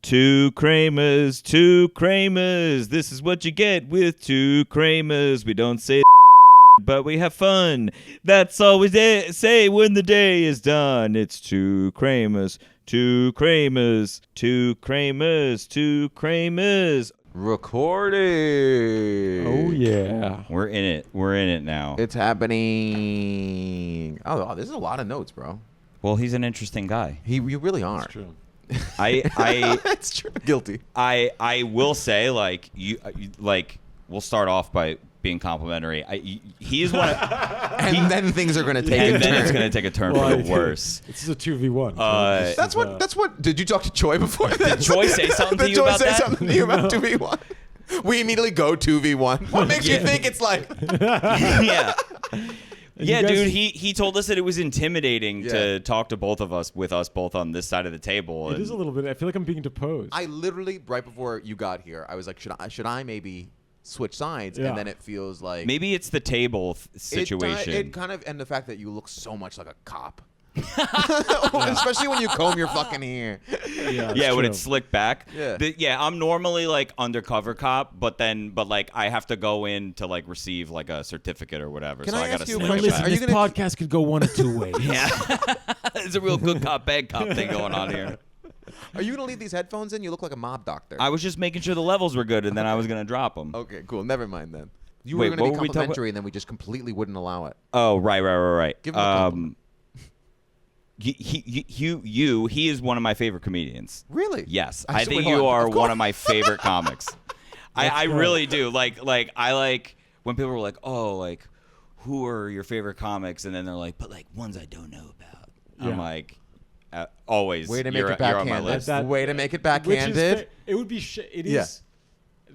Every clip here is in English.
Two Kramers, two Kramers. This is what you get with two Kramers. We don't say but we have fun. That's all we say when the day is done. It's two Kramers, two Kramers, two Kramers, two Kramers. Recording. Oh, yeah. We're in it. We're in it now. It's happening. Oh, this is a lot of notes, bro. Well, he's an interesting guy. You really are. That's true. It's true. Guilty. I will say, like, we'll start off by being complimentary. He is one of, then things are going to take a turn. And then it's going to take a turn for the worse. This is a 2v1. That's what. Did you talk to Choi before this? Did Choi say something to you about that? Did Choi say something to you about 2v1? We immediately go 2v1. What makes you think it's like? Yeah. Yeah, guys, dude, he told us that it was intimidating to talk to both of us, with us both on this side of the table. It is a little bit. I feel like I'm being deposed. I literally, right before you got here, I was like, should I maybe switch sides? Yeah. And then it feels like... Maybe it's the table situation. It kind of, and the fact that you look so much like a cop. Especially when you comb your fucking hair. Yeah, when it's slicked back. Yeah. I'm normally like undercover cop, but like I have to go in to like receive like a certificate or whatever. Can so I gotta ask you a slick question? it back. Listen, this podcast could go one of two ways. Yeah. There's a real good cop, bad cop thing going on here. Are you going to leave these headphones in? You look like a mob doctor. I was just making sure the levels were good, and then I was going to drop them. Okay, cool. Never mind then. You Wait, were going to what be were we talking complimentary, and then we just completely wouldn't allow it. Oh, right. Give him a compliment. He is one of my favorite comedians. Really? Yes. I I just- think wait, hold you on. are Of one of my favorite comics. I really do. Like I like when people were like, "Oh, like who are your favorite comics?" And then they're like, "But like ones I don't know about." Yeah. I'm like, always. Way to make you're, it you're on my backhanded. list. Way to make it Which backhanded. is it would be. It is. Yeah.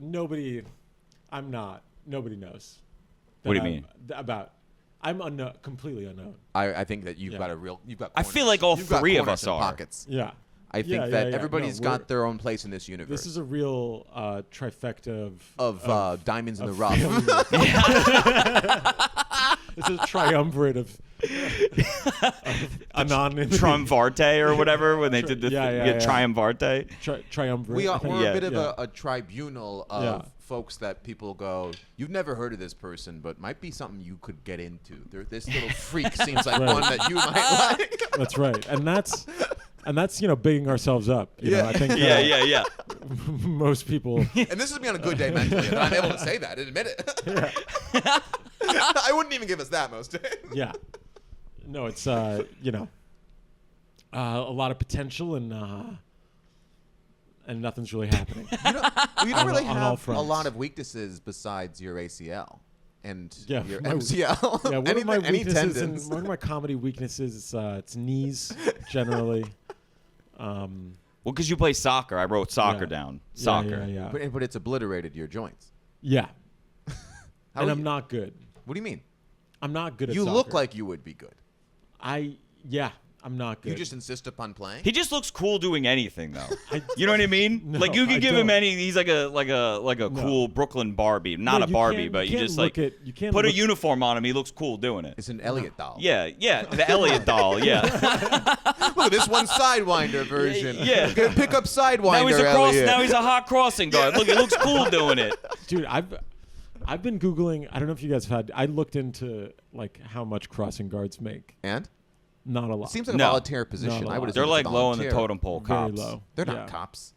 Nobody. I'm not. Nobody knows. What do you mean? I'm unknown, completely unknown. I think that you've got a real. You've got. I Corners. feel like all You've got three of corners us and are. pockets. Yeah. I think that everybody's No, got their own place in this universe. This is a real trifecta of diamonds in the rough. It's a triumvirate of anonymity. Triumvirate or whatever when they did the Triumvirate. Triumvirate. We're a bit of a tribunal of folks that people go, you've never heard of this person, but might be something you could get into. This little freak seems like one that you might like. That's right, and that's bigging ourselves up. You know, I think. Yeah. Most people. And this is me on a good day mentally. And I'm able to say that and admit it. I wouldn't even give us that most days. Yeah. No, it's a lot of potential and nothing's really happening. You don't really on all have a fronts. lot of weaknesses besides your ACL and Yeah, your my- MCL. Yeah, one of my any weaknesses tendons. one of my comedy weaknesses is it's knees generally. Well, because you play soccer. I wrote soccer down. Soccer. Yeah. But it's obliterated your joints. Yeah. How And are I'm you- not good. What do you mean? I'm not good at You soccer. look like you would be good. I'm not good. You just insist upon playing? He just looks cool doing anything, though. You know what I mean? No, like you I can give him don't. any. He's like a cool Brooklyn Barbie, not No, a you Barbie, can't- but you you can't just look like at- you can't put a look- uniform on him. He looks cool doing it. It's an Eliot doll. Yeah, the Eliot doll. Yeah. Look at this one Sidewinder version. Yeah. Pick up Sidewinder, Now he's a Elliot. Now he's a hot crossing guard. Look, he looks cool doing it. Dude, I've been Googling. I don't know if you guys have had. I looked into like how much crossing guards make. And? Not a It lot. seems like No. a volunteer position. Not a I would lot. assume They're it's like a low on the volunteer. totem pole. Very Cops. low. They're Yeah. not cops.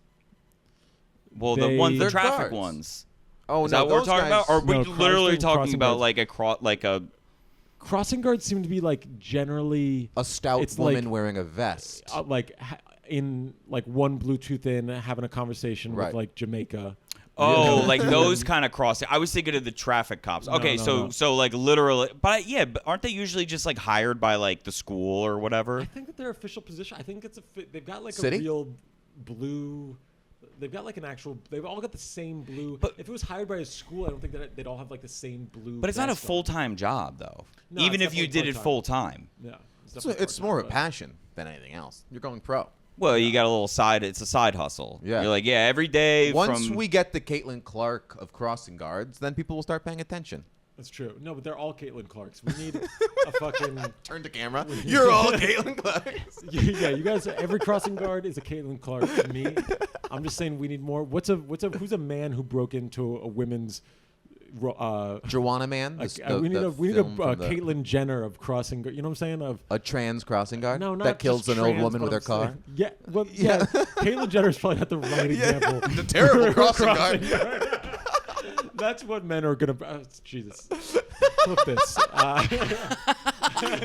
Well, the They're traffic guards. ones. Oh, Is no, that what we're those talking guys- about? Or are we No, literally talking crossing about guards. like a Crossing guards seem to be like generally A stout It's woman like- wearing a vest. in like one Bluetooth in having a conversation Right. with like Jamaica. Oh, like those kind of crossing. I was thinking of the traffic cops. Okay, no. so like literally, but aren't they usually just like hired by like the school or whatever? I think that their official position. I think it's they've got like City? a real blue. They've got like an actual. They've all got the same blue. But- if it was hired by a school, I don't think that they'd all have like the same blue. But it's not a vest on. full-time job though. No, Even it's if you definitely did it part-time. full-time. Yeah, It's more of a passion than anything else. You're going pro. Well, you got a little side. It's a side hustle. Yeah. You're like, every day. Once from, we get the Caitlin Clark of crossing guards, then people will start paying attention. That's true. No, but they're all Caitlin Clarks. We need a fucking... Turn to camera. You're all Caitlin Clarks. Yeah, you guys, every crossing guard is a Caitlin Clark to me. I'm just saying we need more. Who's a man who broke into a women's... Joanna Man? we need a Caitlyn Jenner of crossing guard. You know what I'm saying? A trans crossing guard? No, not that kills just an old trans, woman with her car? Yeah, well, yeah. Caitlyn Jenner's probably not the right example. The terrible crossing guard. That's what men are going to... Jesus. Flip this.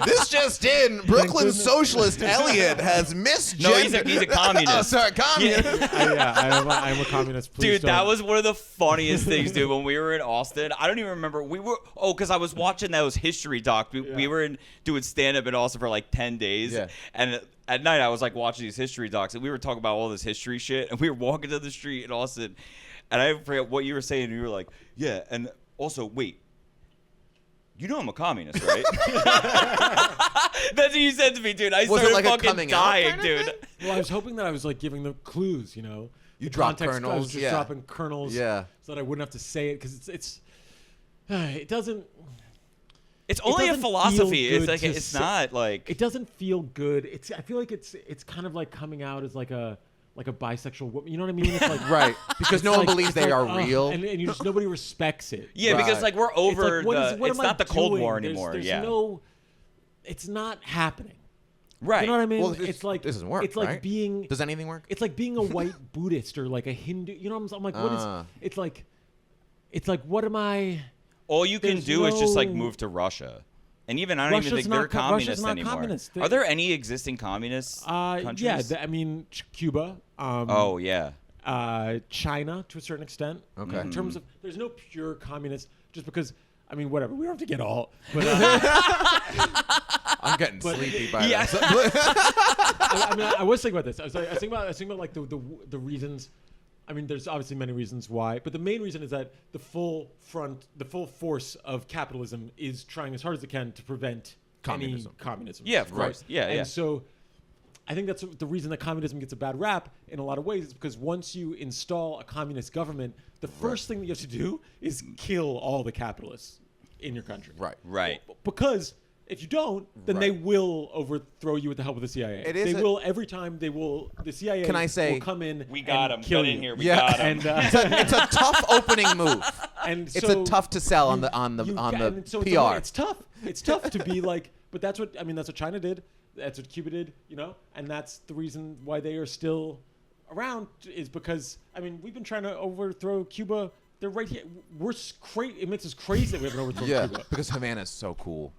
This just in, Brooklyn socialist Eliot has misgendered... No, he's a communist. Oh, sorry, communist. I am a communist. Please Dude, that was one of the funniest things, dude. When we were in Austin, I don't even remember. Because I was watching those history doc. We were doing stand-up in Austin for like 10 days. Yeah. And at night, I was like watching these history docs, and we were talking about all this history shit. And we were walking down the street in Austin, and I forget what you were saying. You were like, yeah, and also, wait. You know I'm a communist, right? That's what you said to me, dude. I started like fucking dying, dude. Well, I was hoping that I was like giving them clues, you know. You drop context, kernels, I was just dropping kernels, yeah, so that I wouldn't have to say it because it doesn't. It's only a philosophy. It's like it's not like it doesn't feel good. I feel like it's kind of like coming out as like a bisexual woman. You know what I mean? It's like right, because no one believes they are real, and you just nobody respects it. Yeah, right. Because like we're over it's not the Cold War anymore. There's yeah, it's not happening. Right. You know what I mean? Well, it's like this doesn't work. It's like right? being. Does anything work? It's like being a white Buddhist or like a Hindu. You know what I'm like? What is? It's like what am I? All you can do is just like move to Russia. And even I don't even think they're communists anymore. Communist. Are there any existing communist countries? Yeah, I mean Cuba. Oh yeah. China to a certain extent. Okay. In terms of, there's no pure communist. Just because, I mean, whatever. We don't have to get all. But I'm getting sleepy by this. I mean, I was thinking about this. I was thinking about like the reasons. I mean, there's obviously many reasons why, but the main reason is that the full force of capitalism is trying as hard as it can to prevent any communism. Yeah, of course. Yeah, and so I think that's the reason that communism gets a bad rap in a lot of ways is because once you install a communist government, the first thing that you have to do is kill all the capitalists in your country. Right. Because if you don't, then they will overthrow you with the help of the CIA. They will every time. The CIA Can I say, will come in. We got him. Kill Get you. in here. We got him. And it's a tough opening move. And it's so a tough to sell on the PR. It's tough. It's tough to be like. But that's what China did. That's what Cuba did. You know, and that's the reason why they are still around is because we've been trying to overthrow Cuba. They're right here. It makes us crazy that we haven't overthrown Cuba. Because Havana's so cool.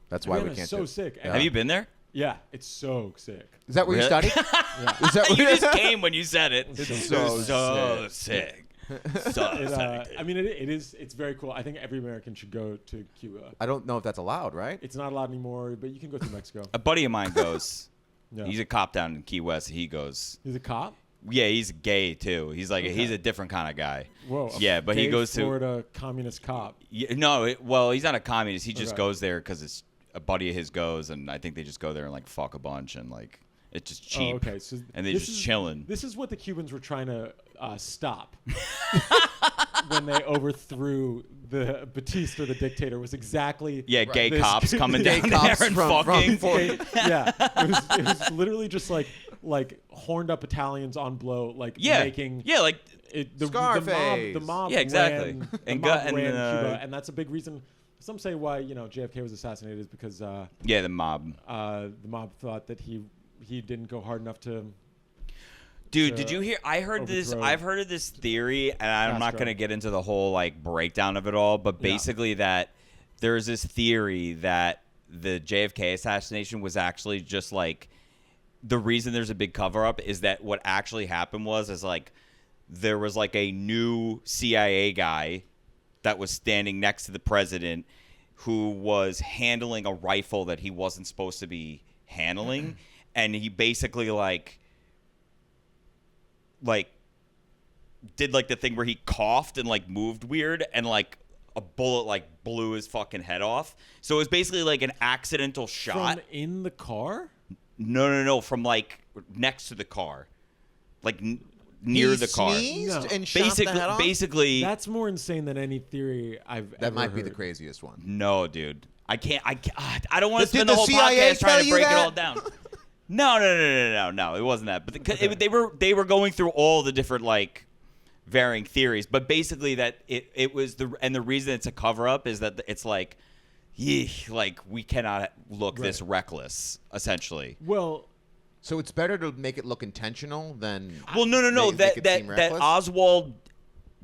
That's why we can't. So sick. Have you been there? Yeah, it's so sick. Is that where you studied? Yeah. Is that You just came when you said it. It's so sick. It's very cool. I think every American should go to Cuba. I don't know if that's allowed, right? It's not allowed anymore, but you can go to Mexico. A buddy of mine goes. Yeah. He's a cop down in Key West. He goes. He's a cop? Yeah, he's gay too. He's like he's a different kind of guy. Whoa. Yeah, but he goes to Florida communist cop. Yeah, no, well, he's not a communist. He just goes there because it's a buddy of his goes, and I think they just go there and like fuck a bunch and like it's just cheap. Oh, okay. So and they're just chilling. This is what the Cubans were trying to stop when they overthrew the Batista, the dictator. Was exactly gay cops coming down cops there and from fucking. It was literally just like horned up Italians on blow, making Scarface. The mob exactly. ran Cuba, and that's a big reason. Some say why JFK was assassinated is because the mob. The mob thought that he didn't go hard enough to. Dude, did you hear? I've heard of this theory, and I'm not going to get into the whole like breakdown of it all, but basically that there's this theory that the JFK assassination was actually just like the reason there's a big cover up is that what actually happened was like there was like a new CIA guy that was standing next to the president who was handling a rifle that he wasn't supposed to be handling, and he basically like did like the thing where he coughed and like moved weird and like a bullet like blew his fucking head off. So it was basically like an accidental shot. From in the car? No, from like next to the car. Like near He the car. sneezed No. and shot the head off? Basically, That's more insane than any theory I've ever That might be heard. the craziest one. no, dude. I can't. I don't want to Did spend the the whole CIA podcast trying tell to you break it that? all down. No. It wasn't that. But they were going through all the different like varying theories. But basically, that it was the reason it's a cover up is that it's like, like we cannot look this reckless. Essentially. Well, So it's better to make it look intentional than. Well, no. make it seem That reckless? Oswald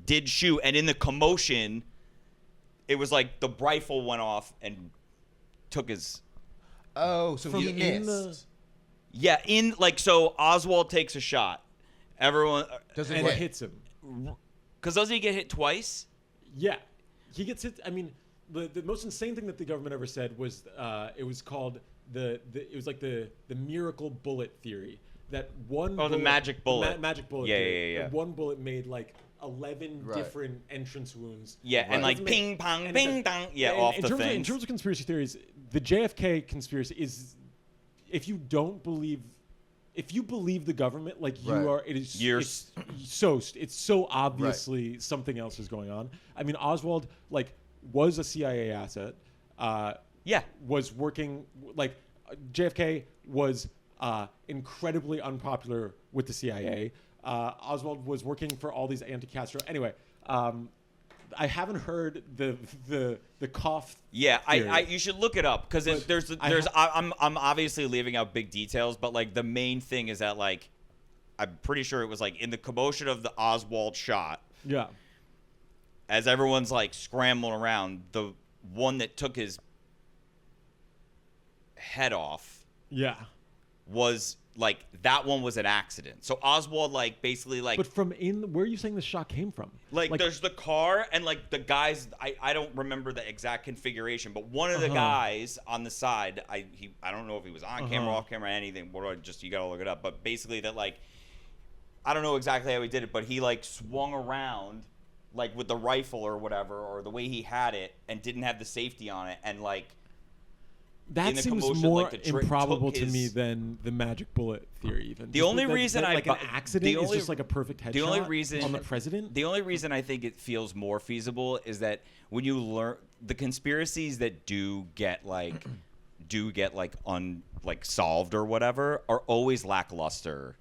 did shoot, and in the commotion, it was like the rifle went off and took his. Oh, so from he in missed. Yeah, so Oswald takes a shot. Everyone, Does it and it hit? hits him. because doesn't he get hit twice? Yeah, he gets hit. I mean, the most insane thing that the government ever said was it was called it was like the miracle bullet theory. That one. Oh, the magic bullet. Magic bullet. Yeah, theory. yeah. That one bullet made like 11 Right. different entrance wounds. Yeah, and like Doesn't ping make pong, any ping sense. dong. Yeah, And off in the terms of, in things. terms of conspiracy theories, the JFK conspiracy is, if you don't believe, if you believe the government, like you Right. are, it is. You're It's so obviously something else is going on. I mean, Oswald like was a CIA asset. Yeah. Was working like JFK was incredibly unpopular with the CIA. Oswald was working for all these anti-Castro. Anyway, I haven't heard the cough. Yeah, theory. you should look it up because I'm obviously leaving out big details, but like the main thing is that like I'm pretty sure it was like in the commotion of the Oswald shot, Yeah. as everyone's like scrambling around, the one that took his head off Yeah. was like that one was an accident. So Oswald like basically like But from where are you saying the shot came from? like there's the car and like the guys I don't remember the exact configuration, but one of the guys on the side I don't know if he was on camera, off camera, anything. You gotta look it up. But basically that like I don't know exactly how he did it, but he like swung around like with the rifle or whatever, or the way he had it, and didn't have the safety on it, and like That in the seems commotion, more like, the trick improbable took to me his- than the magic bullet theory. Even The only reason like an accident is just like a perfect headshot. the only reason on the president. The only reason I think it feels more feasible is that when you learn the conspiracies that do get solved or whatever are always lackluster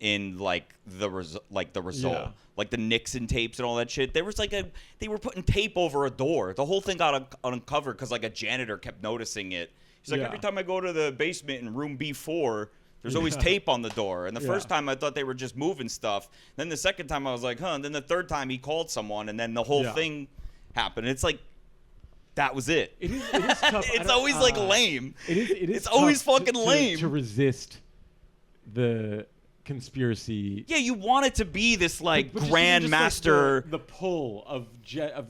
in like the result. Yeah. Like the Nixon tapes and all that shit. There was like they were putting tape over a door. The whole thing got uncovered because like a janitor kept noticing it. He's like, Yeah. every time I go to the basement in room B4, there's always tape on the door. And the first time I thought they were just moving stuff. Then the second time I was like, huh. And then the third time he called someone, and then the whole thing happened. It's like that was it. It is tough. It's always like lame. It is. It's always tough fucking lame. to resist the conspiracy. Yeah, you want it to be this like But just grand even just, master. like, the pull of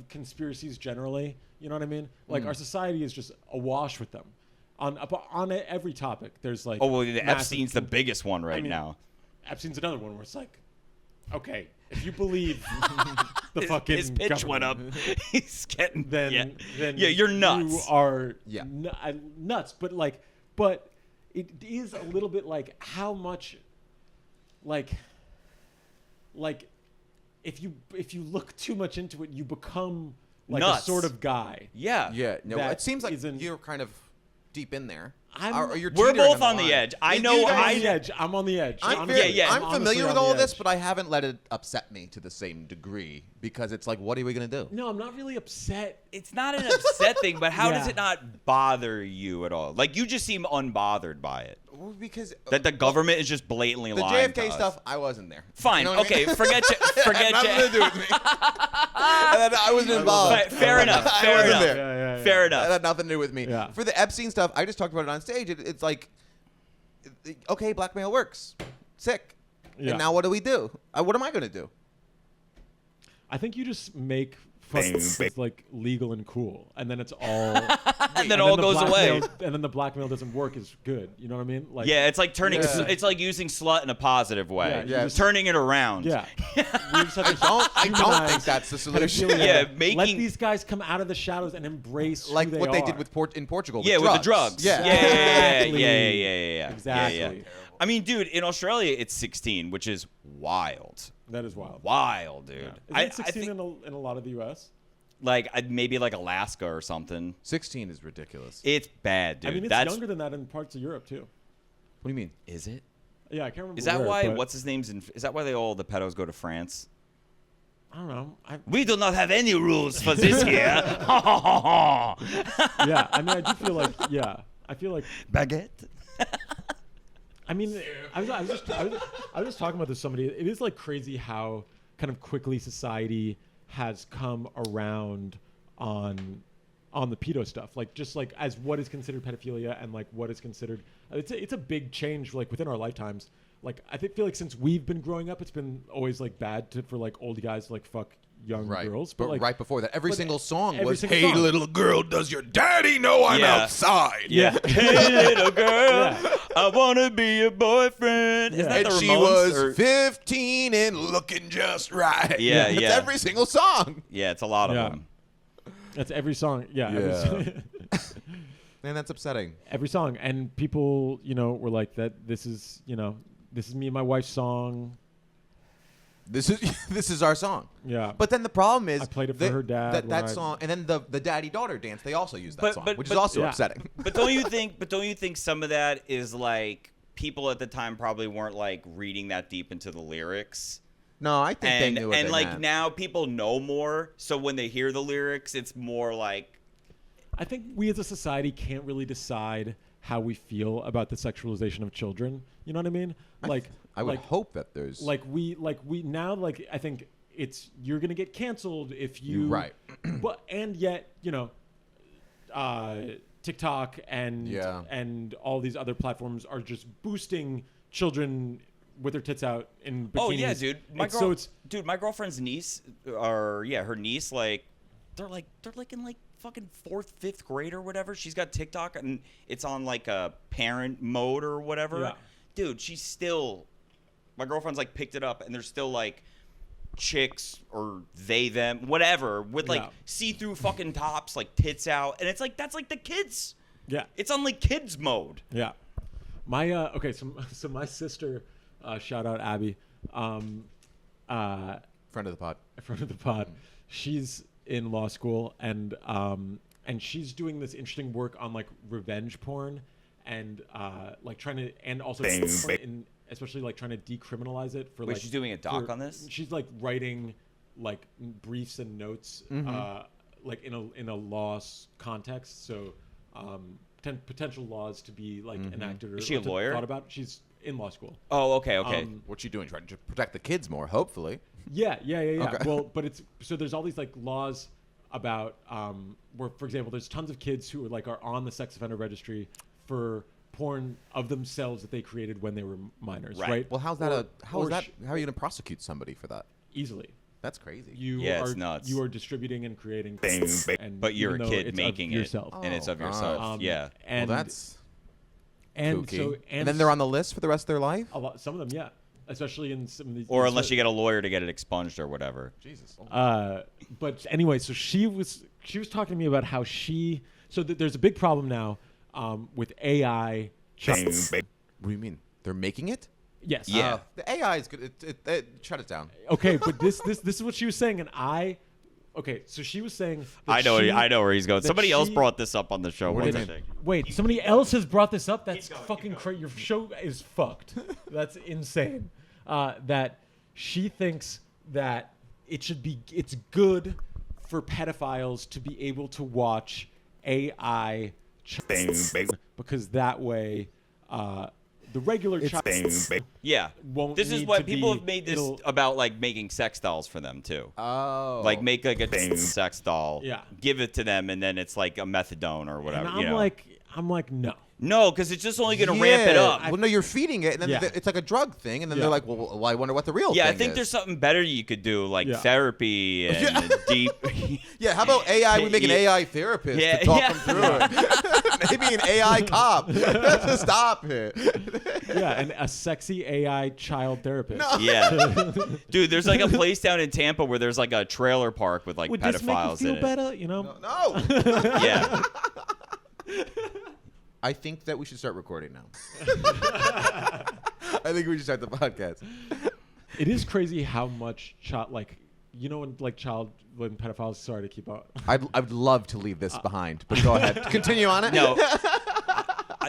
conspiracies generally. You know what I mean? Like our society is just awash with them. On every topic, there's like. Oh well, the massive Epstein's the biggest one right mean, now. Epstein's another one where it's like, okay, if you believe the fucking His pitch went up. government, He's getting then you're nuts. You are Yeah. Nuts. But it is a little bit like how much, like if you look too much into it, you become like Nuts. a sort of guy. Yeah. Yeah, no, That it seems like isn't- you're kind of deep in there. I'm- You're We're teetering both on the line. edge. I You know guys- I'm on the edge. I'm on the edge. I'm, Honestly, yeah. I'm honestly familiar on with the all of this, edge. but I haven't let it upset me to the same degree because it's like, what are we gonna do? No, I'm not really upset. It's not an upset thing, but how does Yeah. it not bother you at all? Like you just seem unbothered by it. Well, because That the government is just blatantly the lying to JFK us. stuff, I wasn't there. Fine. You know what I Okay. mean? Forget you. Forget Nothing you. to do with me. I wasn't involved. Fair enough. I Fair wasn't enough. there. Yeah. Fair That enough. had nothing to do with me. Yeah. For the Epstein stuff, I just talked about it on stage. It's like, okay, blackmail works. Sick. Yeah. And now what do we do? What am I going to do? I think you just make fucking it's like legal and cool, and then it's all And then all the goes away. blackmail- and then the blackmail doesn't work is good. You know what I mean? Like Yeah, it's like turning. Yeah. It's like using slut in a positive way. Yeah, you just- Turning it around. yeah. We just have to I don't humanize think that's the solution. pedophilia. Yeah, Let making- these guys come out of the shadows and embrace Like who what they they are. did with in Portugal. Yeah, with with the drugs. Yeah. Yeah. Exactly. Yeah. Exactly. I mean, dude, in Australia it's 16, which is wild. That is wild. Wild, dude. Yeah. Is it 16 in a lot of the U.S.? Like maybe like Alaska or something. 16 is ridiculous. It's bad, dude. I mean, it's younger than that in parts of Europe too. What do you mean? Is it? Yeah, I can't remember. Is that where, why? but What's his name's in? Is that why all the pedos go to France? I don't know. We do not have any rules for this here. Yeah, I mean, I do feel like I feel like baguette. I mean, I was just talking about this with somebody. It is like crazy how kind of quickly society has come around on the pedo stuff. Like just like as what is considered pedophilia and like what is considered. It's a big change like within our lifetimes. Like I feel like since we've been growing up, it's been always like bad for like old guys to like fuck young girls. But like, right before that, every single song was, single "Hey song. little girl, does your daddy know I'm outside?" Yeah. Hey little girl, I wanna be your boyfriend. Is that And the she Ramones, was or- 15 and looking just right. Yeah, It's yeah. every single song. Yeah, it's a lot of Yeah. them. That's every song. Yeah. Man, that's upsetting. Every song, and people, were like that. This is me and my wife's song. This is our song. Yeah. But then the problem is I played it for her dad That when song, and then the daddy-daughter dance. They also use that song, which is but- also yeah. upsetting. But don't you think some of that is like people at the time probably weren't like reading that deep into the lyrics? No, I think they knew what and they like meant. now people know more, so when they hear the lyrics, it's more like I think we as a society can't really decide how we feel about the sexualization of children. You know what I mean? Like I would hope that there's we now like I think it's you're gonna get canceled if you right. But and yet TikTok and all these other platforms are just boosting children with their tits out in bikinis. oh yeah, dude. My girlfriend's niece, her niece, like they're in like fucking 4th, 5th grade or whatever. She's got TikTok and it's on like a parent mode or whatever. Yeah. Dude, she's still. My girlfriend's like picked it up and there's still like chicks or they them whatever with like see-through fucking tops, like tits out, and it's like that's like the kids. Yeah. It's on like kids mode. Yeah. My so my sister, shout out Abby, Friend of the pod. a friend of the pod. She's in law school and she's doing this interesting work on like revenge porn and like trying to and also especially like trying to decriminalize it for. Wait, like she's doing a doc on this? She's like writing like briefs and notes like in a law context. So potential laws to be like enacted or Is she a lawyer? thought about. She's in law school. Oh, okay. What's she doing? Trying to protect the kids more, hopefully. Yeah. Okay. Well, but it's so there's all these like laws about where, for example, there's tons of kids who are on the sex offender registry for porn of themselves that they created when they were minors, right? Well, how are you going to prosecute somebody for that? Easily. That's crazy. It's nuts. You are distributing and creating, But you're a even though kid it's making of it, yourself. and it's of yourself. Yeah. And well, that's and kooky. so and then they're on the list for the rest of their life. some of them, yeah, especially in some of these. Or unless you get a lawyer to get it expunged or whatever. Jesus. But anyway, so she was talking to me about how there's a big problem now with AI. What do you mean? They're making it? Yes. Yeah. The AI is good. Shut it down. Okay, but this is what she was saying, and so she was saying. I know where he's going. that Somebody else she- brought this up on the show once, do I you think. Wait, somebody else has brought this up. That's fucking crazy. Your show is fucked. That's insane. That she thinks that it's good for pedophiles to be able to watch AI because that way the regular child Yeah. won't This is need what to people be- have made this it'll- about, like making sex dolls for them too. Oh. Like make like a sex doll, Yeah. give it to them, and then it's like a methadone or whatever. And you know? I'm like no. No, because it's just only going to ramp it up. Well, no, you're feeding it, and then Yeah. it's like a drug thing, and then Yeah. they're like, well, I wonder what the real Yeah, thing I think is. there's something better you could do, like Yeah. therapy and deep. Yeah, how about AI? We make an Yeah. AI therapist Yeah, to talk yeah. them through it. Maybe an AI cop to stop it. Yeah, and a sexy AI child therapist. No. Yeah, dude. There's like a place down in Tampa where there's like a trailer park with like Would this make you pedophiles feel in it. better? You know? No. Yeah. I think that we should start recording now. I think we should start the podcast. It is crazy how much when pedophiles. Sorry to keep out. I'd love to leave this behind, but go ahead. Continue on it. No.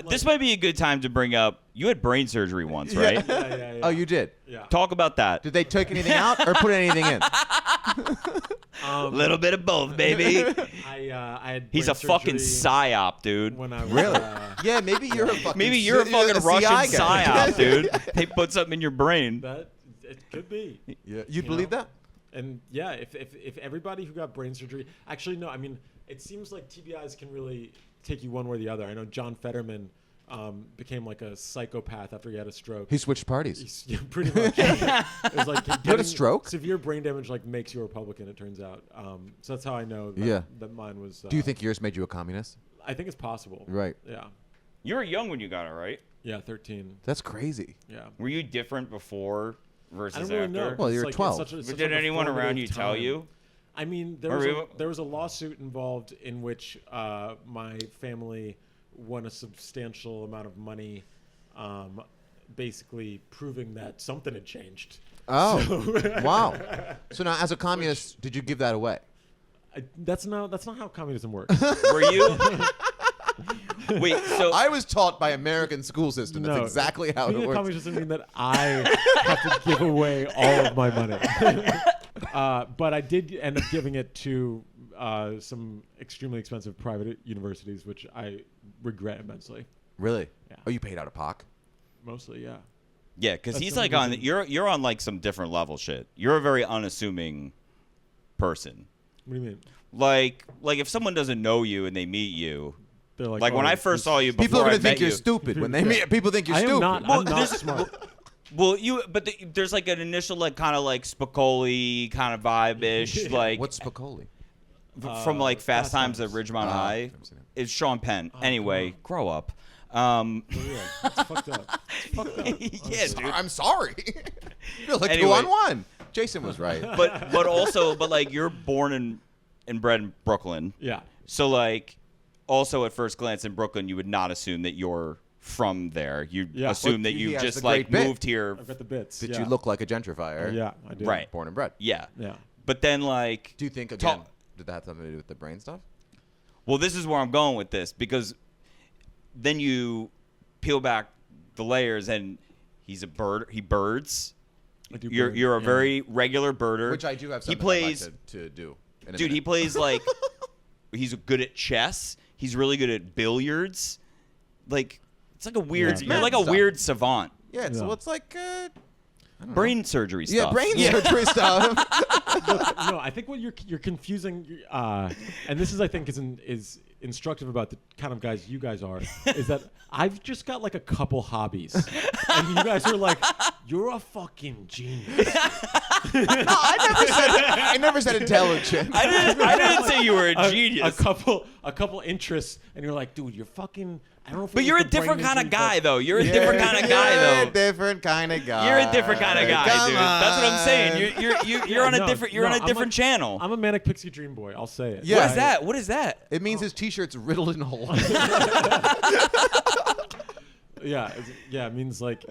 This might be a good time to bring up. You had brain surgery once, right? Yeah. Oh, you did. Yeah. Talk about that. Did they take anything out or put anything in? A little bit of both, baby. I had. He's a brain fucking surgery psyop, dude. When I was, Really? Yeah, maybe you're a fucking. Maybe you're a fucking CI Russian guy. psyop, dude. They put something in your brain. That it could be. Yeah, you'd You believe know? that? And yeah, if everybody who got brain surgery, actually no, I mean it seems like TBIs can really take you one way or the other. I know John Fetterman became like a psychopath after he had a stroke. He switched parties. Yeah, pretty much. It was like had a stroke? Severe brain damage like makes you a Republican. It turns out. So that's how I know. That mine was. Do you think yours made you a communist? I think it's possible. Right. Yeah. You were young when you got it, right? Yeah, 13. That's crazy. Yeah. Were you different before versus I don't really after? know. Well, It's you're like, it's 12. such a- it's But such did like a anyone around formative you tell time. you? I mean, there was a lawsuit involved in which my family won a substantial amount of money, basically proving that something had changed. Oh, wow. So now, as a communist, did you give that away? That's not how communism works. Were you? Wait, so I was taught by American school system. That's exactly how being it a works. communist doesn't mean that I have to give away all of my money. But I did end up giving it to some extremely expensive private universities, which I regret immensely. Really? Yeah. Oh, you paid out of pocket? Mostly, yeah. yeah, because That's he's the like on. reason. You're on like some different level shit. You're a very unassuming person. What do you mean? Like if someone doesn't know you and they meet you, They're like when oh, I first this- saw you before People are I going to think met you're you. stupid when they Yeah. meet. People think you're I am stupid. not. Well, I'm not this- smart. Well, there's like an initial like kind of like Spicoli kind of vibe-ish, like What's Spicoli? from like Fast Fast Times at Times. Ridgemont High. I've seen it. It's Sean Penn. Anyway, come grow up. For real. It's fucked up. It's fucked up. Yeah, dude. I'm sorry. Feel like Anyway. 2-on-1. Jason was right. But like you're born and bred in Brooklyn. Yeah. So like also at first glance in Brooklyn you would not assume that you're from there. You Yeah. assume But that he you has just the like great bit. moved here. I've got the bits. Did yeah. you look like a gentrifier? Yeah, I do. Right. Born and bred. Yeah. Yeah. But then like Do you think, again, Talk- did that have something to do with the brain stuff? well, this is where I'm going with this because then you peel back the layers and he's a bird. He birds. I do You're bird, a yeah. very regular birder. Which I do have He something plays, I'd like to do. in a dude. He minute. plays like he's good at chess. He's really good at billiards. Like it's like a weird. Yeah. You're like a Stuff. weird savant. Yeah, Yeah. so it's like... Brain surgery stuff. yeah, brain surgery stuff. No, I think what you're confusing, and this is I think is instructive about the kind of guys you guys are, is that I've just got like a couple hobbies, and you guys are like, you're a fucking genius. I never said intelligent. I didn't say you were a genius. A couple interests, and you're like, dude, you're fucking. I don't know. If it But was you're a the brain different kind of injury, guy, but- though. You're a different kind of guy, You're though. a different kind of guy. You're a different kind of guy, Come dude. That's what I'm saying. on. You're on a No, different. You're no, on a I'm different a- channel. I'm a manic pixie dream boy. I'll say it. Yeah. What is that? What is that? It means his t-shirt's riddled in holes. Yeah, it means like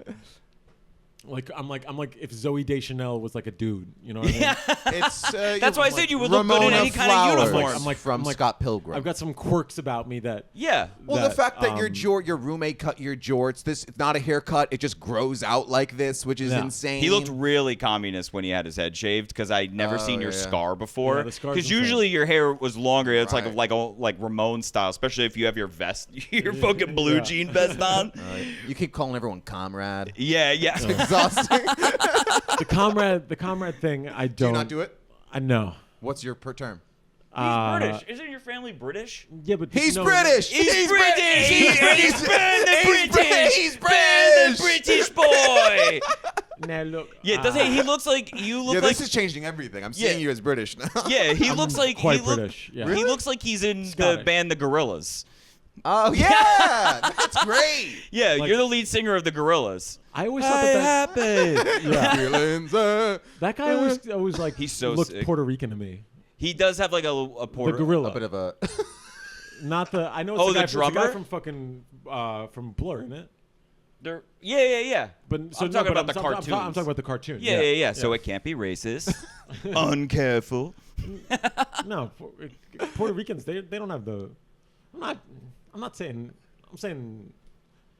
I'm like if Zoe Deschanel was like a dude, you know what I mean? Yeah. It's That's why I said you would look good in Ramona any kind of Flowers uniform. I'm like- from I'm like- Scott Pilgrim. I've got some quirks about me that Yeah. Well, that, the fact that your roommate cut your jorts, this it's not a haircut, it just grows out like this, which is Yeah. insane. He looked really communist when he had his head shaved because I'd never seen your yeah. scar before. Yeah, the scar's Because insane. usually your hair was longer. It's Right. like Ramon style, especially if you have your vest, your fucking blue Yeah. jean vest on. You keep calling everyone comrade. Yeah, yeah. Exhausting. the comrade thing. I don't. Do you not do it? I know. What's your per term? He's British. Isn't your family British? Yeah, but He's no, British. He's British. He's British. Burn the British. He's Burn the British. British boy. Now look. Yeah, doesn't he look like you look Yeah, like this is changing everything. I'm Yeah. seeing you as British now. yeah, he looks like quite he look- British, yeah. He Really? looks like he's in the Scottish. band The Gorillaz. Oh yeah, that's great. Yeah, Like- you're the lead singer of The Gorillaz. I always thought that happy. yeah, Feelings, that guy always like He's so looked sick. Puerto Rican to me. He does have like a The Puerto. gorilla, a bit of a. not the. I know it's Oh, the guy the from, it's the guy drummer? from fucking from Blur, isn't it? Yeah. But so I'm talking about the I'm cartoons. talking about the cartoon. Yeah. So it can't be racist. Uncareful. No, Puerto Ricans, they don't have the. I'm saying.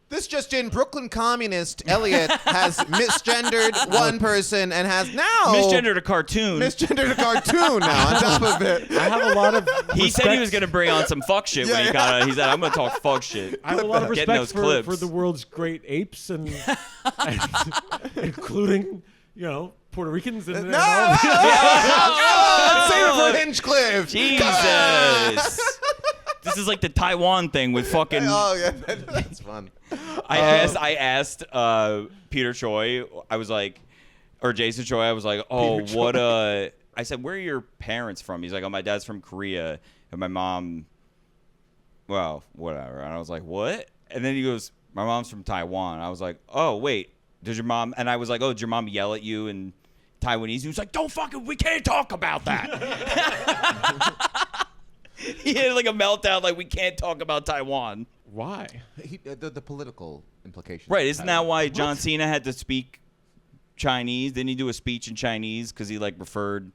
This just in, Brooklyn communist Eliot has misgendered one person and has now Misgendered a cartoon. misgendered a cartoon now on top of it. I have a lot of. He said he was going to bring on some fuck shit when he got on. He said, I'm going to talk fuck shit. I have a lot of Getting respect those clips. for the world's great apes and including, Puerto Ricans and No! all. Save it for Hinchcliffe. Jesus. This is like the Taiwan thing with fucking. Oh yeah, that's fun. I asked Peter Choi. I was like, or Jason Choi. I was like, oh, what? I said, where are your parents from? He's like, oh, my dad's from Korea, and my mom. Well, whatever. And I was like, what? And then he goes, my mom's from Taiwan. I was like, oh, wait, does your mom? And I was like, oh, did your mom yell at you in Taiwanese? He was like, we can't talk about that. He had like a meltdown, like, we can't talk about Taiwan. Why? The political implications. Right, isn't that why John Cena had to speak Chinese? Didn't he do a speech in Chinese because he like referred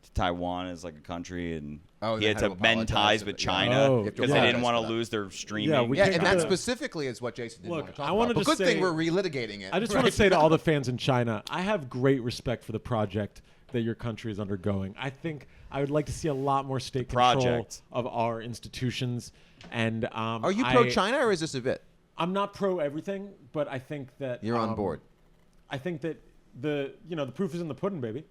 to Taiwan as like a country, and he had to mend ties with China because they didn't want to lose their streaming. Yeah, and that specifically is what Jason didn't want to talk about. But good thing we're relitigating it. I just want to say to all the fans in China, I have great respect for the project that your country is undergoing. I think I would like to see a lot more state control of our institutions. And are you pro-China or is this a bit? I'm not pro everything, but I think that you're on board. I think that the proof is in the pudding, baby.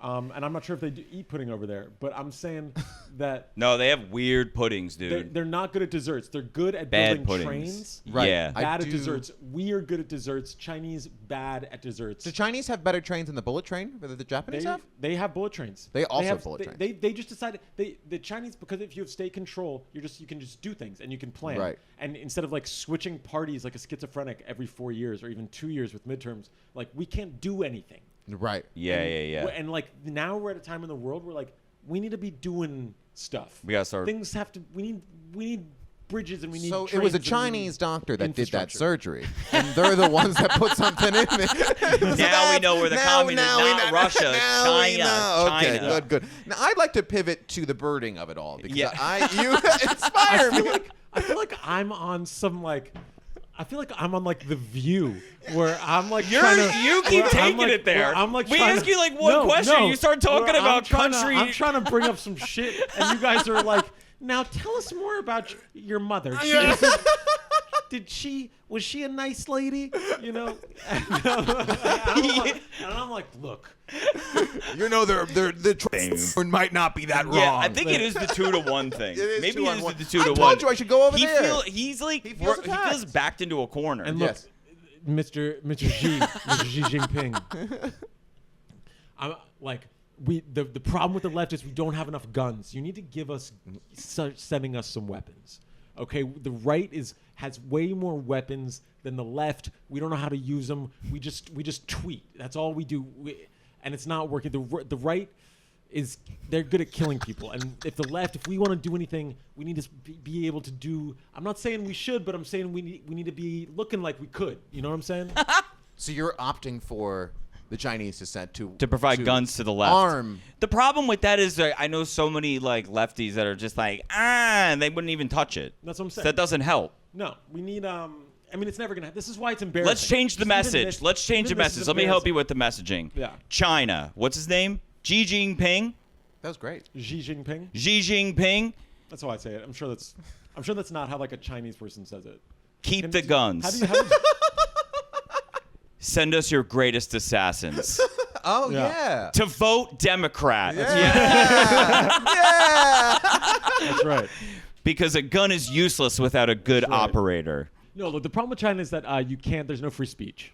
And I'm not sure if they do eat pudding over there, but I'm saying that no, they have weird puddings, dude. They're not good at desserts. They're good at bad building puddings. trains. Right. Yeah. Bad at desserts. We are good at desserts. Chinese bad at desserts. Do Chinese have better trains than the bullet train that the Japanese have? They have bullet trains. They also have bullet trains. They just decided the Chinese, because if you have state control, you can just do things and you can plan. Right. And instead of like switching parties like a schizophrenic every 4 years or even 2 years with midterms, like we can't do anything. Right. Yeah. And like now we're at a time in the world where like we need to be doing stuff. We gotta start. Things have to. We need bridges and we need. So it was a trains Chinese doctor that did that infrastructure. surgery, and they're the ones that put something in there. Now we know where the communists, not Russia, China. Okay, good. Now I'd like to pivot to the birding of it all because you I inspire me. feel like I'm on some like. I feel like I'm on like The View, where I'm like you keep taking it there. I'm like we ask you like one question, you start talking about country. I'm trying to bring up some shit, and you guys are like, now tell us more about your mother. Was she a nice lady? And I'm like, look. The train might not be that wrong. Yeah, I think it is the 2-to-1 thing. It is Maybe 2 it on is 1. the 2-to-1. I told you I should go over there. He's like he feels feels backed into a corner. And look, Mr. Xi Jinping. I'm like the problem with the left is we don't have enough guns. You need to give us sending us some weapons. Okay, the right has way more weapons than the left. We don't know how to use them. We just tweet. That's all we do, and it's not working. The right they're good at killing people, and if we want to do anything, we need to be able to do. I'm not saying we should, but I'm saying we need to be looking like we could. You know what I'm saying? So you're opting for the Chinese to provide guns to the left. Arm. The problem with that is I know so many like lefties that are just like and they wouldn't even touch it. That's what I'm saying. That doesn't help. No, we need I mean, it's never gonna. This is why it's embarrassing. Let's change the message. Let's change the message. Let me help you with the messaging. Yeah. China. What's his name? Xi Jinping. That was great. Xi Jinping. Xi Jinping. That's how I say it. I'm sure that's not how like a Chinese person says it. Keep the guns. How do you Send us your greatest assassins. Oh yeah. To vote Democrat. Yeah. Yeah. That's right. Because a gun is useless without a good operator. No, look, the problem with China is that you can't. There's no free speech.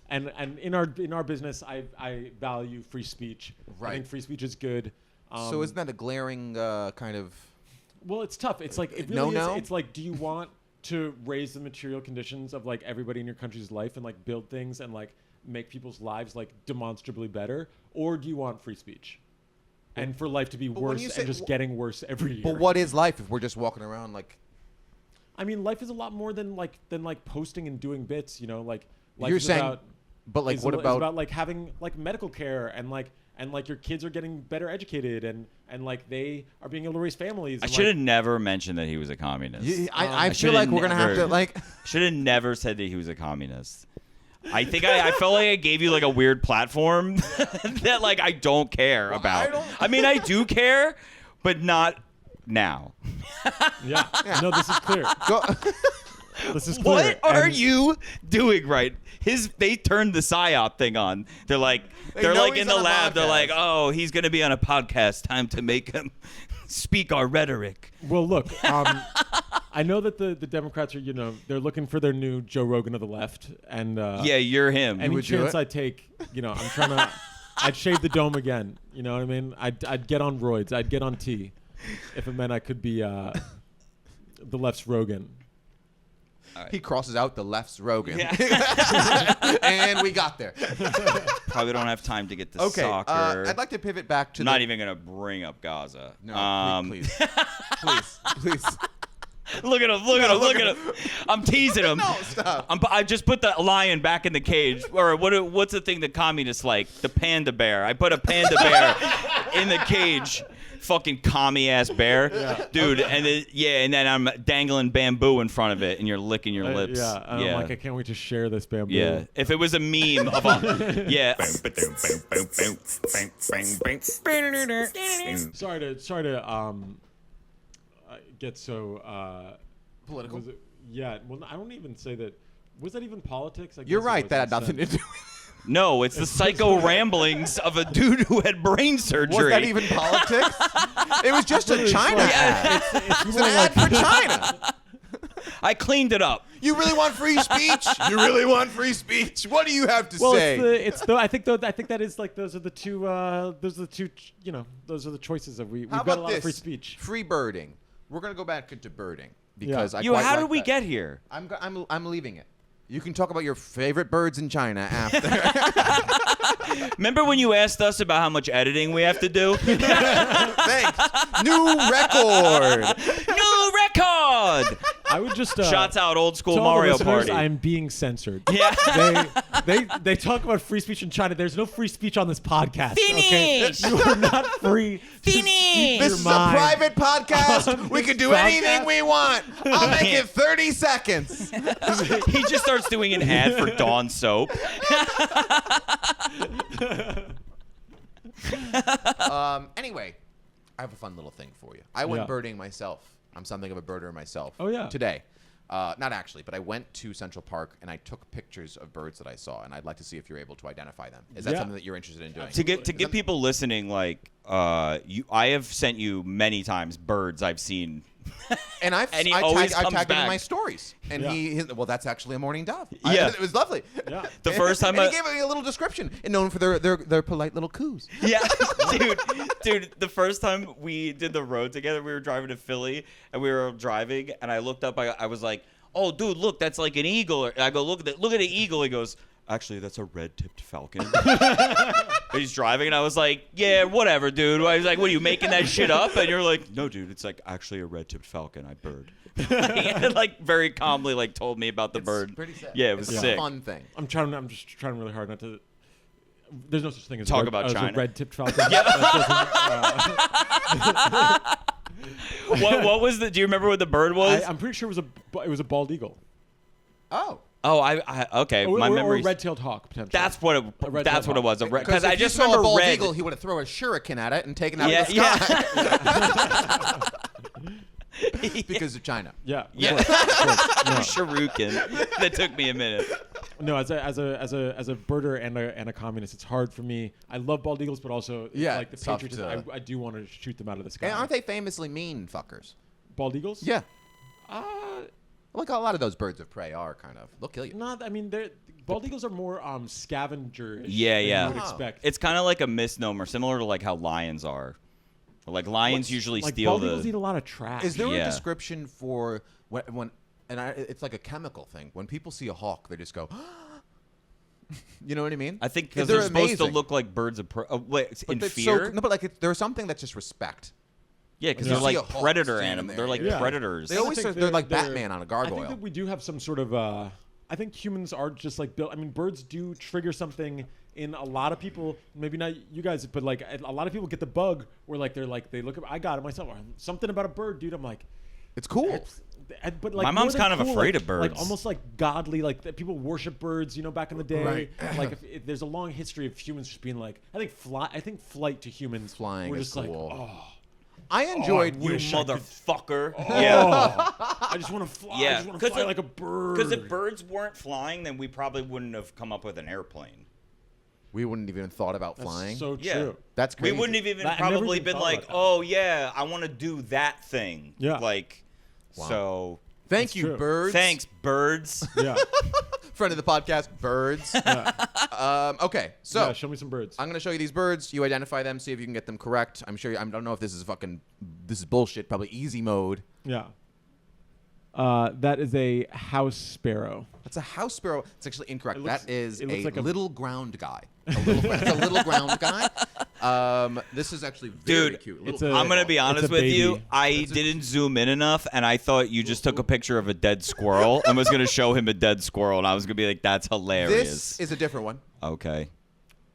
And in our business, I value free speech. Right. I think free speech is good. So isn't that a glaring kind of? Well, it's tough. It's like it really is. It's like, do you want to raise the material conditions of like everybody in your country's life and like build things and like make people's lives like demonstrably better, or do you want free speech? And for life to be worse and just getting worse every year. But what is life if we're just walking around like I mean, life is a lot more than posting and doing bits. You know, like life You're is saying, about, but like, is what is about? about like having like medical care and your kids are getting better educated and like they are being able to raise families. I and, should have never mentioned that he was a communist. I feel like we're gonna have to like. Should have never said that he was a communist. I think I felt like I gave you like a weird platform that like I don't care about. I mean, I do care, but not now. Yeah. No, this is clear. This is clear. What are you doing right? They turned the PSYOP thing on. They're like in the lab. They're like, oh, he's gonna be on a podcast. Time to make him speak our rhetoric. Well, look, I know that the Democrats are, they're looking for their new Joe Rogan of the left, and yeah, you're him. Any chance I take, I'm trying to, I'd shave the dome again. You know what I mean? I'd get on roids. I'd get on T, if it meant I could be the left's Rogan. Right. He crosses out the left's Rogan. Yeah. And we got there. Probably don't have time to get to soccer. I'd like to pivot back to not even going to bring up Gaza. No, please. please. Look at him. I'm teasing him. No, stop. I just put the lion back in the cage. Or what's the thing the communists like? The panda bear. I put a panda bear in the cage. Fucking commie-ass bear. Yeah. Dude, and then I'm dangling bamboo in front of it, and you're licking your lips. I'm like, I can't wait to share this bamboo. Yeah. If it was a meme of a... Yeah. Sorry to get so... political? Well, I don't even say that... Was that even politics? You're right, that had nothing to do with No, it's the psycho ramblings of a dude who had brain surgery. Was that even politics? It was just a China ad. It's an ad for China. I cleaned it up. You really want free speech? You really want free speech? What do you have to say? I think that is like those are the two those are the choices of we've got a lot of free speech. Free birding. We're gonna go back into birding because how did we get here? I'm leaving it. You can talk about your favorite birds in China after. Remember when you asked us about how much editing we have to do? Thanks. New record. New record. I would just shots out old school to Mario all the listeners, Party. I'm being censored. Yeah. They talk about free speech in China. There's no free speech on this podcast. Finish. Okay? You are not free. Finish. This is a private podcast. We can do anything we want. I'll make it 30 seconds. He just starts doing an ad for Dawn soap. Anyway, I have a fun little thing for you. I went birding myself. I'm something of a birder myself. Oh, yeah. Today. Not actually, but I went to Central Park and I took pictures of birds that I saw, and I'd like to see if you're able to identify them. Is that something that you're interested in doing? To get people listening, like I have sent you many times birds I've seen. And I tagged him in my stories. And well, that's actually a mourning dove. Yeah. It was lovely. Yeah. The first time he gave me a little description, and known for their polite little coos. Yeah. Dude, the first time we did the road together, we were driving to Philly, and we were driving, and I looked up, I was like, oh, dude, look, that's like an eagle. I go, look at the eagle. He goes, actually, that's a red-tipped falcon. He's driving, and I was like, yeah, whatever, dude. I was like, what, are you making that shit up? And you're like, no, dude, it's like actually a red-tipped falcon. I bird. And like very calmly like told me about the bird. Pretty sick. Yeah, it was sick. A fun thing. I'm just trying really hard not to. There's no such thing as talk about China. A red-tipped falcon. What was the? Do you remember what the bird was? I'm pretty sure it was a bald eagle. Oh. Oh, okay. My memory. Or a red-tailed hawk, potentially. That's what it was. Because I just saw remember a bald red. eagle, he would have thrown a shuriken at it and taken it out of the sky. Because of China. Yeah. Shuriken. That took me a minute. No, as a birder and a communist, it's hard for me. I love bald eagles, but also like the patriotism. I do want to shoot them out of the sky. And aren't they famously mean fuckers? Bald eagles? Yeah. Like a lot of those birds of prey are kind of. They'll kill you. No, I mean bald eagles are more scavengers. Yeah. Than you would expect. It's kind of like a misnomer, similar to like how lions are. Like lions usually steal bald eagles eat a lot of trash. Is there a description for when it's like a chemical thing? When people see a hawk, they just go. You know what I mean? I think because they're supposed to look like birds of prey. In fear. But like there's something that's just respect. Yeah, because You they're see like a hawk predator standing animals. there, They're like yeah. predators. They always think they're like they're- Batman on a I gargoyle. think that we do have some sort of. I think humans are just like built. I mean, birds do trigger something in a lot of people. Maybe not you guys, but like a lot of people get the bug where like they look at. I got it myself. Something about a bird, dude. I'm like, It's cool. but like My more mom's than kind of cool, afraid like, of birds. Like almost like godly. Like that people worship birds. You know, back in the day. Right. Like if there's a long history of humans just being like. I think flight to humans. Flying We're is just cool. like, oh. I enjoyed You wish I could- motherfucker. Yeah. I just want to fly. Yeah, I just want to 'cause fly if- like a bird. Because if birds weren't flying, then we probably wouldn't have come up with an airplane. We wouldn't even thought about That's flying. so Yeah. true. That's crazy. We wouldn't have even I've never probably even been thought like, about that. oh yeah, I want to do that thing. Yeah. Like, Wow. so Thank you, true. birds. thanks, birds. Yeah. Friend of the podcast, birds. Okay, so Yeah, show me some birds. I'm gonna show you these birds. You identify them, see if you can get them correct. I'm sure. I don't know if this is bullshit. Probably easy mode. Yeah. That is a house sparrow. That's a house sparrow. It's actually incorrect. It looks- That is it looks a like a- little ground guy. It's a little ground guy. This is actually very Dude, cute. it's Little a- I'm gonna be It's honest a with you. baby. I didn't zoom in enough, and I thought you just took a picture of a dead squirrel and was gonna show him a dead squirrel, and I was gonna be like, "That's hilarious." This is a different one. Okay.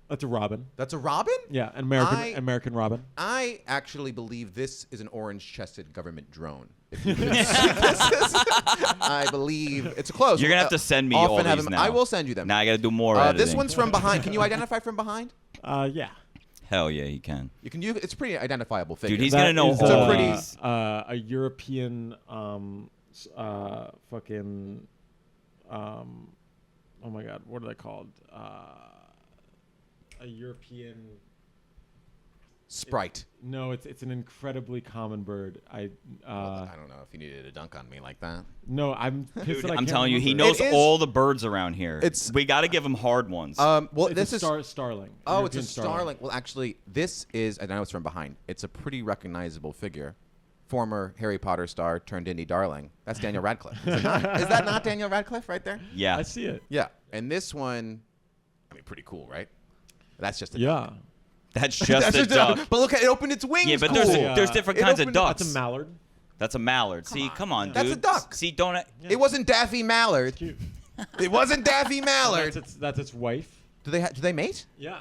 That's a robin. That's a robin. Yeah, an I- American robin. I actually believe this is an orange-chested government drone. If you could see this I believe it's close. You're gonna have to send me Often all have these them. now. I will send you them. Now I gotta do more editing. This one's from behind. Can you identify from behind? Yeah. Hell yeah, he can. You can. It's a pretty identifiable figure. Dude, he's That gonna know is, all pretty- these. a European fucking oh my god, what are they called? A European. Sprite. No, it's an incredibly common bird. I don't know if you needed to dunk on me like that. No, I'm pissed Dude, that I I'm can't telling you, he remember. knows It is- all the birds around here. It's- we got to give him hard ones. Well, It's this a is. starling. Oh, it's a European starling. Well, actually, this is. I know it's from behind. It's a pretty recognizable figure. Former Harry Potter star turned indie darling. That's Daniel Radcliffe. Is, it not? Is that not Daniel Radcliffe right there? yeah. I see it. Yeah. And this one, I mean, pretty cool, right? That's just a Yeah. That's just That's a just duck. But look, it opened its wings. Yeah, but cool. there's different It kinds of opened- ducks. That's a mallard. That's a mallard. See, come on, dude. That's a duck. See, don't. It wasn't Daffy Mallard. Cute. It wasn't Daffy Mallard. That's its wife. Do they mate? Yeah.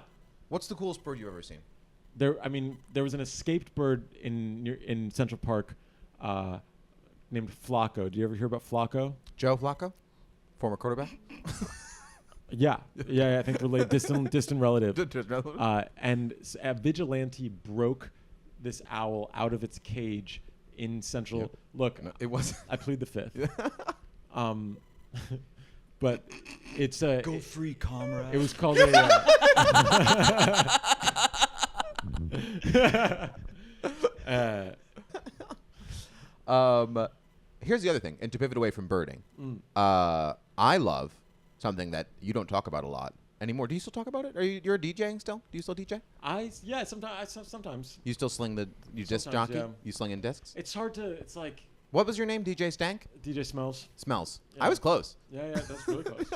What's the coolest bird you've ever seen? There was an escaped bird in Central Park named Flacco. Do you ever hear about Flacco? Joe Flacco, former quarterback. Yeah, I think related, distant relative. And a vigilante broke this owl out of its cage in Central. Yep. Look, No, it was. I plead the fifth. But it's a. Go free, comrade. It was called a. Here's the other thing, and to pivot away from birding, I love something that you don't talk about a lot anymore. Do you still talk about it? You're DJing still? Do you still DJ? Sometimes You still sling you disc Sometimes, jockey? yeah. You slinging discs? it's hard to. It's like What was your name? DJ Stank? DJ Smells. Smells. Yeah. I was close. Yeah, that's really close.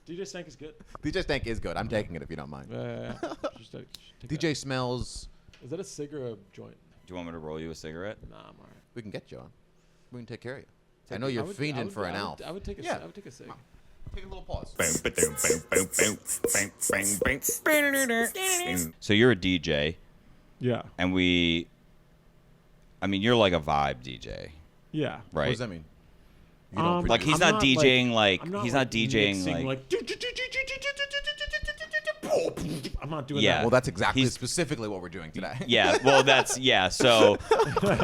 DJ Stank is good. DJ Stank is good. I'm taking it if you don't mind. Just take DJ Smells. that. Is that a cig or a joint? Do you want me to roll you a cigarette? Nah, I'm alright. We can get you on. We can take care of you. I know you're fiending for an Alf. I would take a. Yeah. I would take a cig. Take a little pause. So you're a DJ, Yeah. and you're like a vibe DJ, Yeah. What right? does that mean? You Like he's I'm not DJing like I'm not he's not DJing mixing, like I'm not doing Yeah. that. Well, that's exactly He's- specifically what we're doing today. yeah. Well, so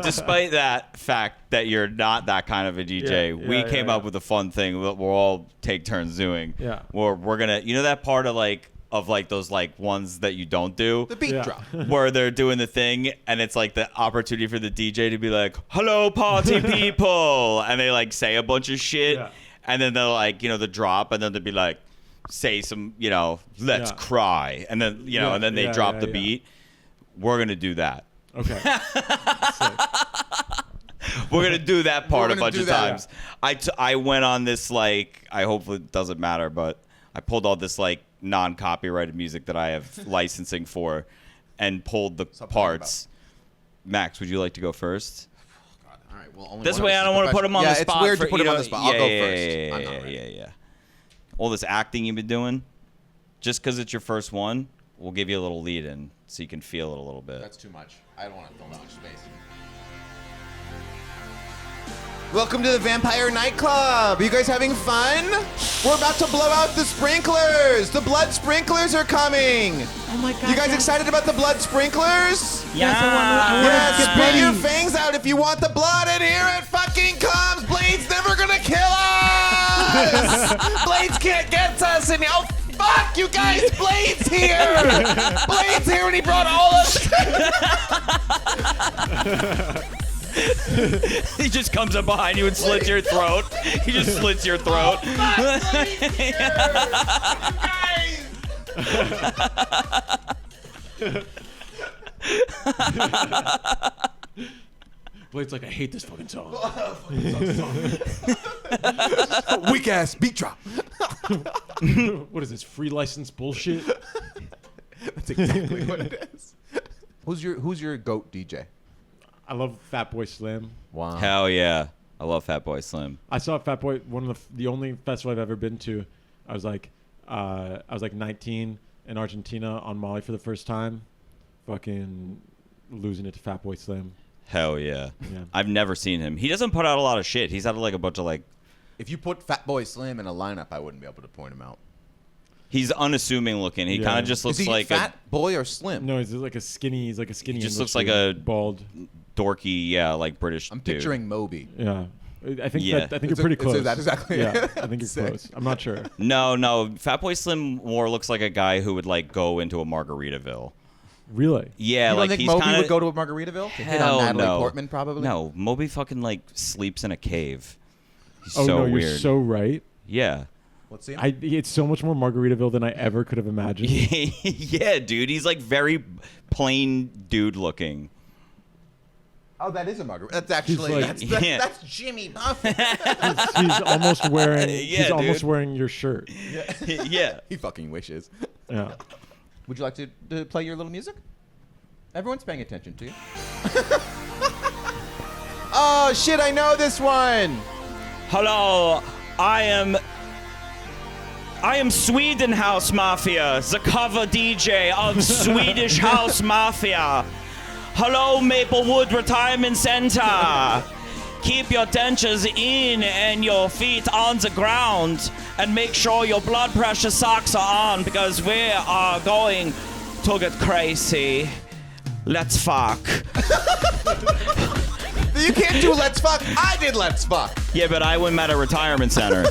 despite that fact that you're not that kind of a DJ, Yeah, we yeah, came yeah, up with a fun thing that we'll all take turns doing. Yeah. Where we're gonna, that part of those like ones that you don't do. The beat Yeah. drop. Where they're doing the thing and it's like the opportunity for the DJ to be like, hello party people, and they like say a bunch of shit, Yeah. and then they'll like the drop, and then they'll be like say some let's Yeah. cry, and then Yeah, and then they yeah, drop yeah, the yeah. beat. We're gonna do that. Okay. We're gonna do that part a gonna bunch do of that. times. I went on this like, I hopefully it doesn't matter, but I pulled all this like non-copyrighted music that I have licensing for, and pulled the Stop talking parts. Max, would you like to go first? All right. Well, only This one way, of us I don't is want to put him on the spot. It's weird for, to put him on the spot. I'll go first. I'm not ready. Yeah. All this acting you've been doing, just because it's your first one, we'll give you a little lead in so you can feel it a little bit. That's too much. I don't want to fill that much space. Welcome to the Vampire Nightclub. Are you guys having fun? We're about to blow out the sprinklers. The blood sprinklers are coming. Oh my God. You guys excited about the blood sprinklers? Yes, I want Yeah, to get spit your ready. fangs out if you want the blood, and here it fucking comes. Blade's never gonna kill us. Blades can't get us, and oh fuck, you guys, Blade's here. Blade's here, and he brought all of us. He just comes up behind you and slits your throat. He just slits your throat. Oh, fuck, Blade's here. You guys. Blade's like, I hate this fucking song. Weak ass beat drop. What is this, free license bullshit? That's exactly what it is. Who's your goat DJ? I love Fatboy Slim. Wow. Hell yeah. I love Fatboy Slim. I saw Fatboy, one of the only festival I've ever been to. I was like 19 in Argentina on Molly for the first time. Fucking losing it to Fatboy Slim. Hell yeah. Yeah. I've never seen him. He doesn't put out a lot of shit. He's had like a bunch of like... If you put Fatboy Slim in a lineup, I wouldn't be able to point him out. He's unassuming looking. He Yeah. kind of just looks Is he like fat boy or slim? No, he's like a skinny. He's like a skinny. He just English looks like dude, a- bald. dorky, yeah, like British I'm dude. picturing Moby. Yeah, I think Yeah. you're pretty close. Is that exactly? Yeah, I think you're Sick. close. I'm not sure. No, Fatboy Slim more looks like a guy who would like go into a Margaritaville. Really? Yeah, You don't like think he's Moby kind would go to a Margaritaville? To hit Hell on Natalie no. Portman, probably? No, Moby fucking like sleeps in a cave. He's Oh so no, weird. you're so right. Yeah. Let's see him. It's so much more Margaritaville than I ever could have imagined. Yeah, dude. He's like very plain dude looking. Oh, that is a Margaritaville. That's actually like- Yeah. that's Jimmy Buffett. He's almost wearing. Yeah, he's almost dude. wearing your shirt. Yeah. He fucking wishes. Yeah. Would you like to play your little music? Everyone's paying attention to you. Oh shit! I know this one. Hello, I am Sweden House Mafia, the cover DJ of Swedish House Mafia. Hello, Maplewood Retirement Center. Keep your dentures in and your feet on the ground, and make sure your blood pressure socks are on, because we are going to get crazy. Let's fuck. You can't do Let's Fuck. I did Let's Fuck. Yeah, but I went at a retirement center.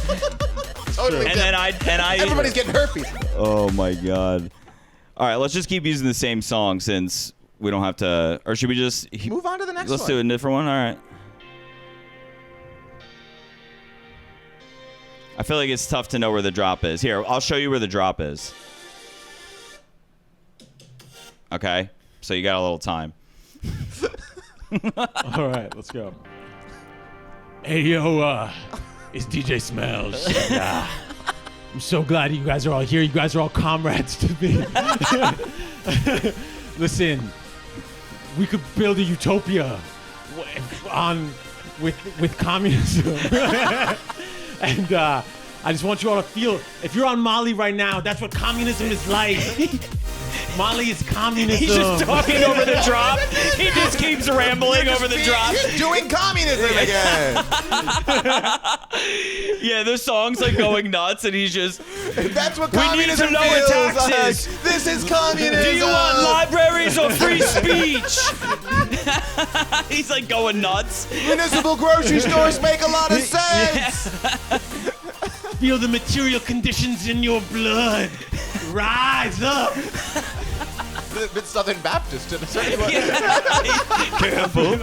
Totally. And then I Everybody's getting herpes. Oh my god. All right, let's just keep using the same song since we don't have to, or should we just Move on to the next let's one. do a different one? All right. I feel like it's tough to know where the drop is. Here, I'll show you where the drop is. Okay? So you got a little time. All right, let's go. Hey yo, it's DJ Smells. And, I'm so glad you guys are all here. You guys are all comrades to me. Listen, we could build a utopia with communism. And I just want you all to feel, if you're on Mali right now, that's what communism is like. Mali is communism. He's just talking over the drop. He just keeps rambling over the drop. You're doing communism again. Yeah, the song's like going nuts, and he's just. That's what We need to communism lower feels taxes. like. This is communism. Do you want libraries or free speech? He's like going nuts. Municipal grocery stores make a lot of sense. Feel the material conditions in your blood. Rise up. A bit Southern Baptist to a certain point. Careful.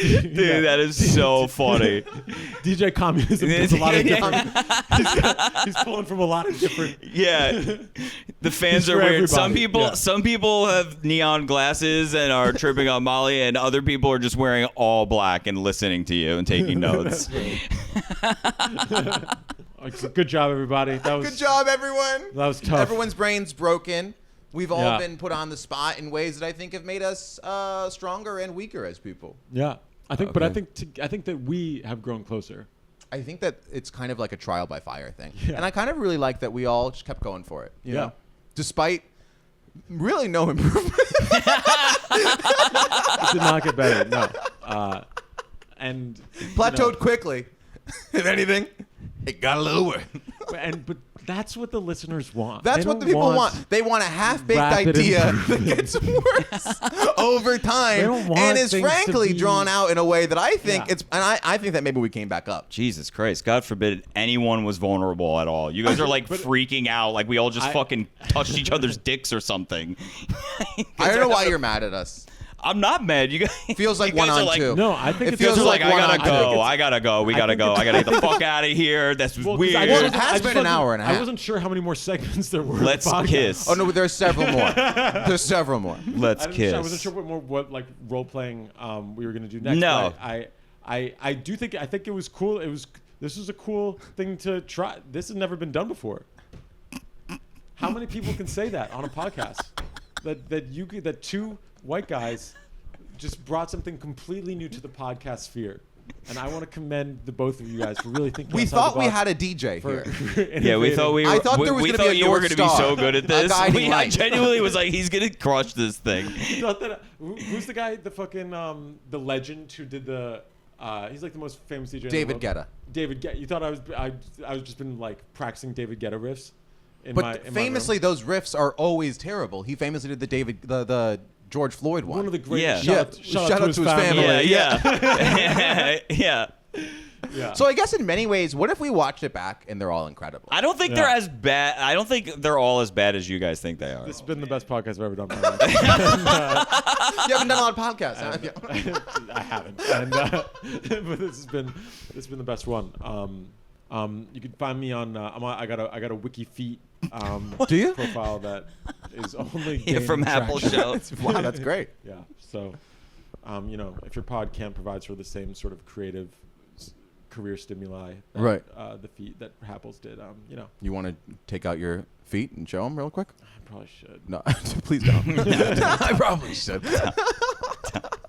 Dude, that is so funny. DJ Communism does a lot of different. He's pulling from a lot of different. Yeah, the fans He's are for weird. Some everybody. people, Yeah. have neon glasses and are tripping on Molly, and other people are just wearing all black and listening to you and taking notes. Good job, everybody. That was Good job, everyone. That was tough. Everyone's brain's broken. We've all been put on the spot in ways that I think have made us stronger and weaker as people. Yeah, I think, but I think that we have grown closer. I think that it's kind of like a trial by fire thing, Yeah. and I kind of really like that we all just kept going for it. You Yeah. know, despite really no improvement. It did not get better. No, and Plateaued quickly. If anything, it got a little worse. but that's what the listeners want. That's They what the don't people want. They want a half-baked rapid idea that gets worse over They time don't want and is things to frankly be- drawn out in a way that I think Yeah. it's. And I think that maybe we came back up. Jesus Christ, God forbid anyone was vulnerable at all. You guys are like freaking out, like we all just fucking touched each other's dicks or something. I don't know why you're mad at us. I'm not mad. You guys Feels like you guys one are on like, two. No, I think It it's feels Feels like like I one gotta on two. go. I gotta go. We gotta think go. it's- I gotta get the fuck out of here. That's Well, 'cause weird. I Well, wasn't- it has I just been an wasn't- hour and a half. I wasn't sure how many more segments there were. in the Let's podcast. kiss. Oh no, there's several more. There's several more. Let's kiss. I wasn't sure what like role playing we were gonna do next. No. but I do think it was cool. This was a cool thing to try. This has never been done before. How many people can say that on a podcast? that two white guys just brought something completely new to the podcast sphere. And I want to commend the both of you guys for really thinking. We outside thought the we box had a DJ for here. Yeah, we thought we were. I thought there was we gonna be thought a you were North gonna be Star, so good at a this. guiding I light. genuinely was like, he's gonna crush this thing. Thought that, who's the guy? The fucking the legend who did the. He's like the most famous DJ. in the David world. Guetta. David Guetta. You thought I was just been like practicing David Guetta riffs. In But my room. famously, those riffs are always terrible. He famously did the George Floyd one. One of the great. Yeah. Shout out to his family. Yeah. Yeah. Yeah. So I guess in many ways, what if we watched it back and they're all incredible? I don't think they're as bad. I don't think they're all as bad as you guys think they are. This has been the best podcast I've ever done. in my life. You haven't done a lot of podcasts, have you? I haven't. And, but this has been the best one. You can find me on. I got a Wiki Feet Do you? profile that is only Yeah, from gaining Apple traction. Show. Wow, that's great. Yeah. So, if your pod can't provide sort of the same sort of creative career stimuli, that, Right. The feat that Apple's did, You want to take out your feet and show them real quick? I probably should. No, please don't. I probably should.